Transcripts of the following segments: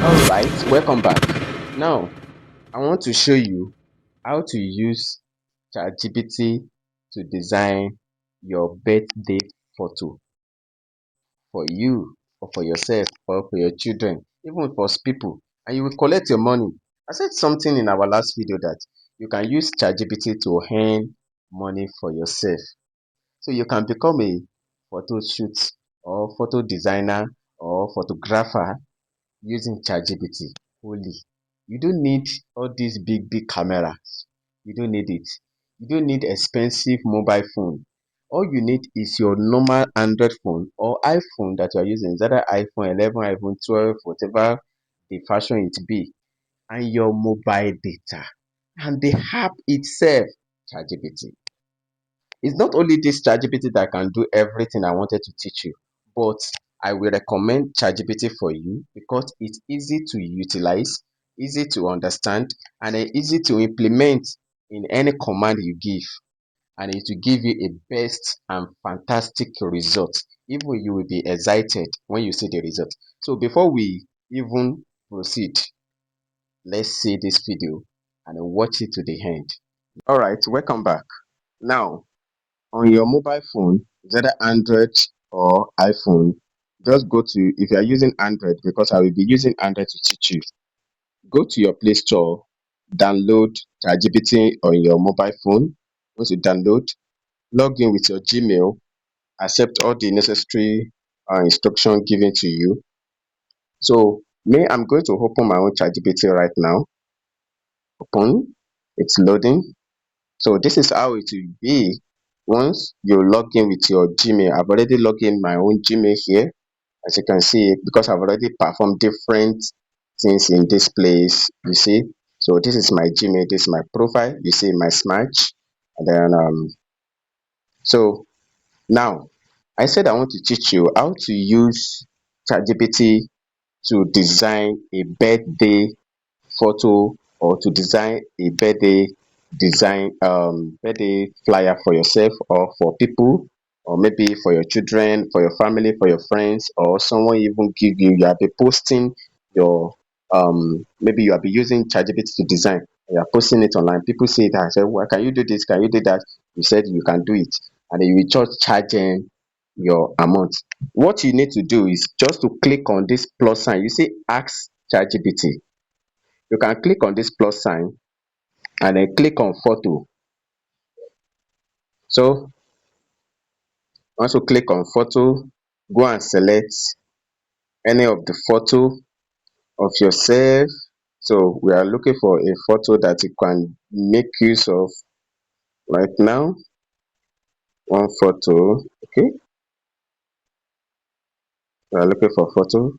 Alright, welcome back. Now, I want to show you how to use ChatGPT to design your birthday photo for you or for yourself or for your children, even for people, and you will collect your money. I said something in our last video that you can use ChatGPT to earn money for yourself. So you can become a photo shoot or photo designer or photographer using ChatGPT only. You don't need all these big cameras. You don't need it. You don't need expensive mobile phone. All you need is your normal Android phone or iPhone that you are using, either iPhone 11, iPhone 12, whatever the fashion it be, and your mobile data and the app itself, ChatGPT. It's not only this ChatGPT that can do everything I wanted to teach you, but I will recommend ChatGPT for you because it's easy to utilize, easy to understand, and easy to implement in any command you give. And it will give you a best and fantastic result. Even you will be excited when you see the result. So before we even proceed, let's see this video and watch it to the end. All right, welcome back. Now, on your mobile phone, either Android or iPhone, just go to, if you are using Android, because I will be using Android to teach you, go to your Play Store, download ChatGPT on your mobile phone. Once you download, log in with your Gmail, accept all the necessary instruction given to you. So me, I'm going to open my own ChatGPT right now. Open, it's loading. So this is how it will be once you log in with your Gmail. I've already logged in my own Gmail here, as you can see, because I've already performed different things in this place. You see, so this is my Gmail, this is my profile. You see my smudge, and then so now I said I want to teach you how to use ChatGPT to design a birthday photo or to design a birthday flyer for yourself or for people, or maybe for your children, for your family, for your friends, or someone even give you, you have been posting your maybe you have been using ChatGPT to design, you are posting it online, people see it and say, well, can you do this, can you do that? You said you can do it, and then you will just charge them your amount. What you need to do is just to click on this plus sign, you see ask ChatGPT. You can click on this plus sign and then click on photo. So once you click on photo, go and select any of the photo of yourself. So we are looking for a photo that you can make use of right now. One photo. Okay, we are looking for photo.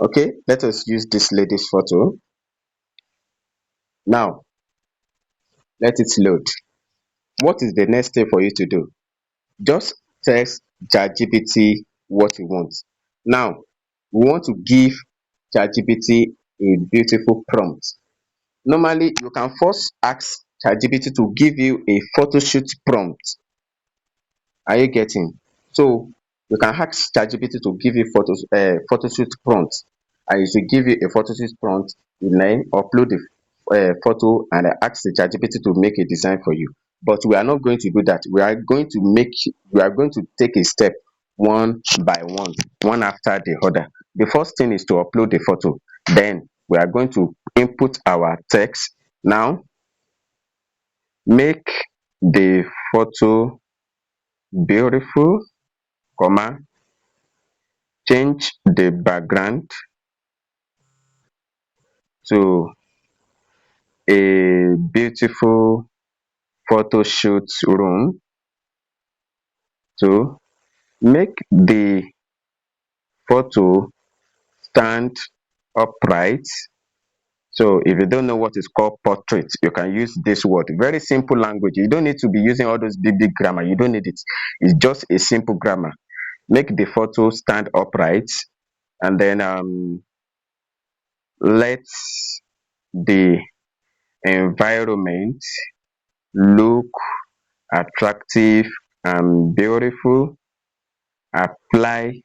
Okay, let us use this lady's photo. Now let it load. What is the next step for you to do? Just text ChatGPT what you want. Now, we want to give ChatGPT a beautiful prompt. Normally, you can first ask ChatGPT to give you a photo shoot prompt. Are you getting? So you can ask ChatGPT to give you photo shoot prompt, and it will give you a photo shoot prompt. You then upload the photo and ask the ChatGPT to make a design for you. But we are not going to do that. We are going to take a step one by one after the other. The first thing is to upload the photo. Then we are going to input our text. Now make the photo beautiful, comma, change the background to a beautiful photo shoot room, to make the photo stand upright. So if you don't know what is called portrait, you can use this word. Very simple language. You don't need to be using all those big grammar. You don't need it. It's just a simple grammar. Make the photo stand upright, and then let the environment look attractive and beautiful. Apply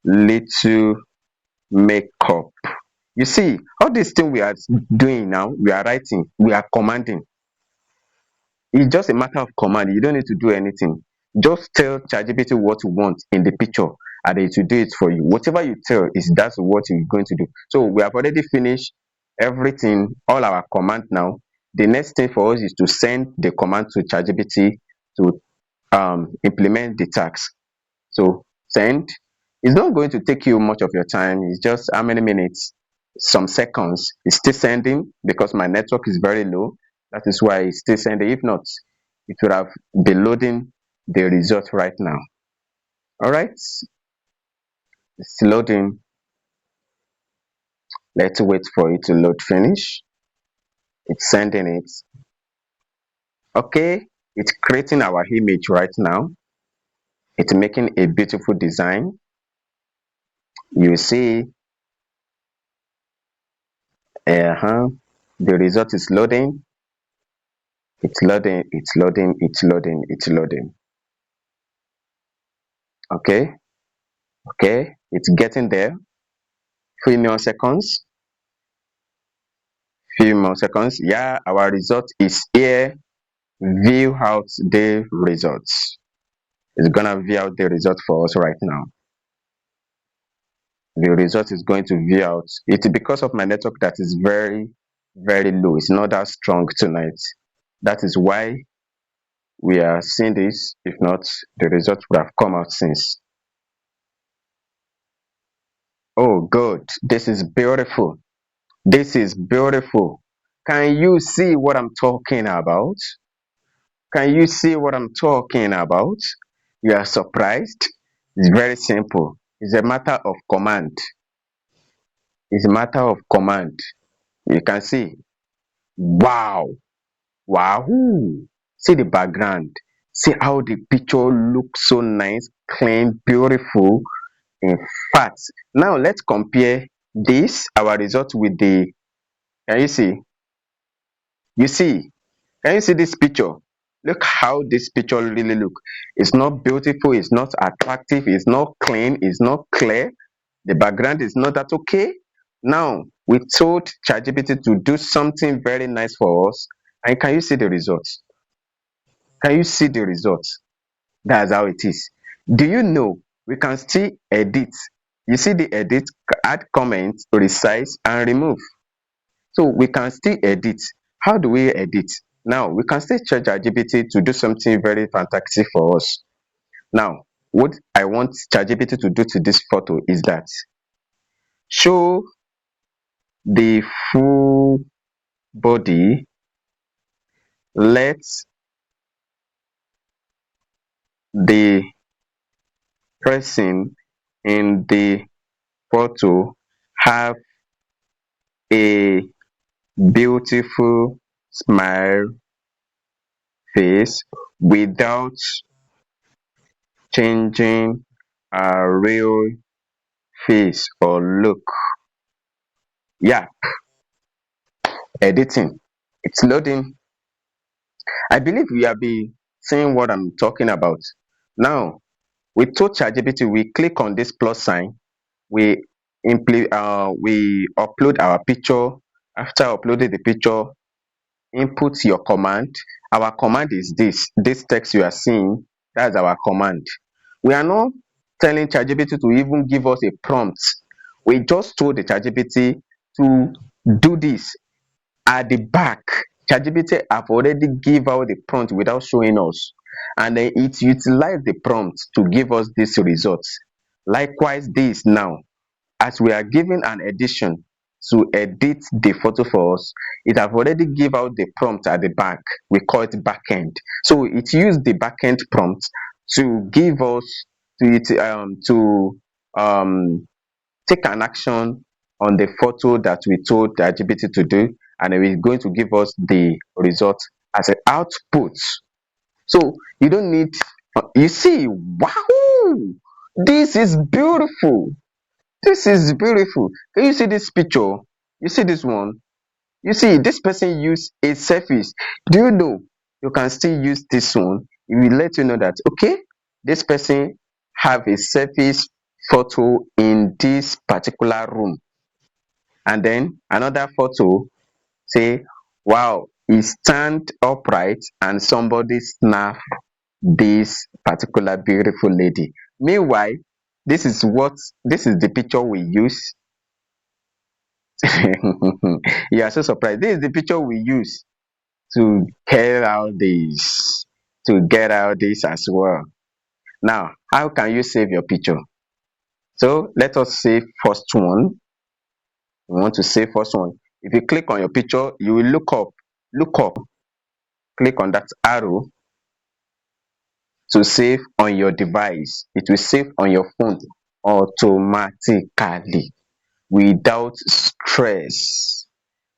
little makeup. You see, all this thing we are doing now, we are writing, we are commanding. It's just a matter of command. You don't need to do anything. Just tell ChatGPT what you want in the picture, and it will do it for you. Whatever you tell is that's what you're going to do. So we have already finished everything, all our command now. The next thing for us is to send the command to ChatGPT to implement the task. So send. It's not going to take you much of your time. It's just how many minutes? Some seconds. It's still sending because my network is very low. That is why it's still sending. If not, it would have been loading the result right now. All right, it's loading. Let's wait for it to load finish. It's sending it. Okay, it's creating our image right now. It's making a beautiful design. You see, the result is loading. It's loading, it's loading, it's loading, it's loading. Okay, okay, it's getting there. Few more seconds. Few more seconds. Yeah, our result is here. View out the results. It's gonna view out the result for us right now. The result is going to view out. It's because of my network that is very, very low. It's not that strong tonight. That is why we are seeing this. If not, the result would have come out since. Oh, good. This is beautiful. This is beautiful. Can you see what I'm talking about? Can you see what I'm talking about? You are surprised? It's very simple. It's a matter of command. It's a matter of command. You can see. Wow. Wahoo. See the background. See how the picture looks so nice, clean, beautiful. In fact, now let's compare this, our result with the, can you see? You see, can you see this picture? Look how this picture really look. It's not beautiful, it's not attractive, it's not clean, it's not clear. The background is not that okay. Now we told ChatGPT to do something very nice for us, and can you see the results? Can you see the results? That's how it is. Do you know we can still edit? You see the edit, add comments, resize, and remove. So we can still edit. How do we edit? Now we can still charge our GPT to do something very fantastic for us. Now, what I want ChatGPT to do to this photo is that show the full body. Let the person in the photo have a beautiful smile face without changing a real face or look. Yeah, editing. It's loading. I believe we have been seeing what I'm talking about. Now, we told ChatGPT, we click on this plus sign, we we upload our picture. After uploading the picture, input your command. Our command is this text you are seeing. That's our command. We are not telling ChatGPT to even give us a prompt. We just told the ChatGPT to do this. At the back, ChatGPT have already give out the prompt without showing us, and then it utilized the prompt to give us these results. Likewise, this now, as we are giving an edition to edit the photo for us, it have already give out the prompt at the back. We call it backend. So it used the backend prompt to give us to take an action on the photo that we told the GPT to do, and it is going to give us the result as an output. So you don't need, you see, wow, this is beautiful. This is beautiful. Can you see this picture? You see this one? You see, this person used a surface. Do you know you can still use this one? It will let you know that, okay, this person have a surface photo in this particular room, and then another photo say, wow, he stand upright and somebody snap this particular beautiful lady. Meanwhile, this is the picture we use. You are so surprised. This is the picture we use to get out this, as well. Now, how can you save your picture? So let us save first one. We want to save first one. If you click on your picture, you will look up, click on that arrow to save on your device. It will save on your phone automatically without stress.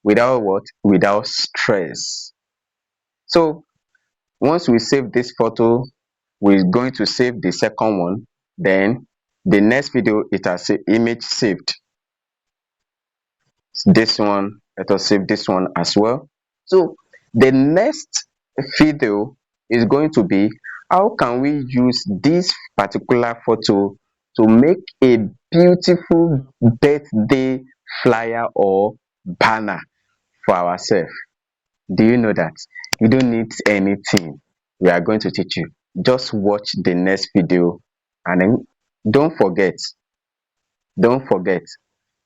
Without what? Without stress. So once we save this photo, we're going to save the second one. Then the next video, it has image saved. This one, let us save this one as well. So the next video is going to be, how can we use this particular photo to make a beautiful birthday flyer or banner for ourselves? Do you know that you don't need anything? We are going to teach you. Just watch the next video, and then don't forget, don't forget,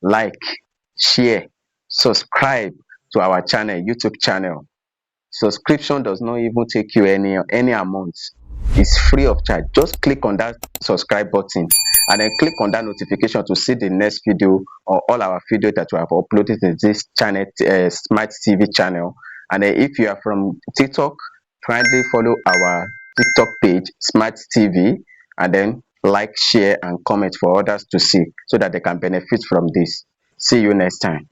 like, share, subscribe to our channel, YouTube channel. Subscription does not even take you any amount. It's free of charge. Just click on that subscribe button and then click on that notification to see the next video or all our video that we have uploaded in this channel, Smart TV channel. And then if you are from TikTok, kindly follow our TikTok page, Smart TV, and then like, share, and comment for others to see so that they can benefit from this. See you next time.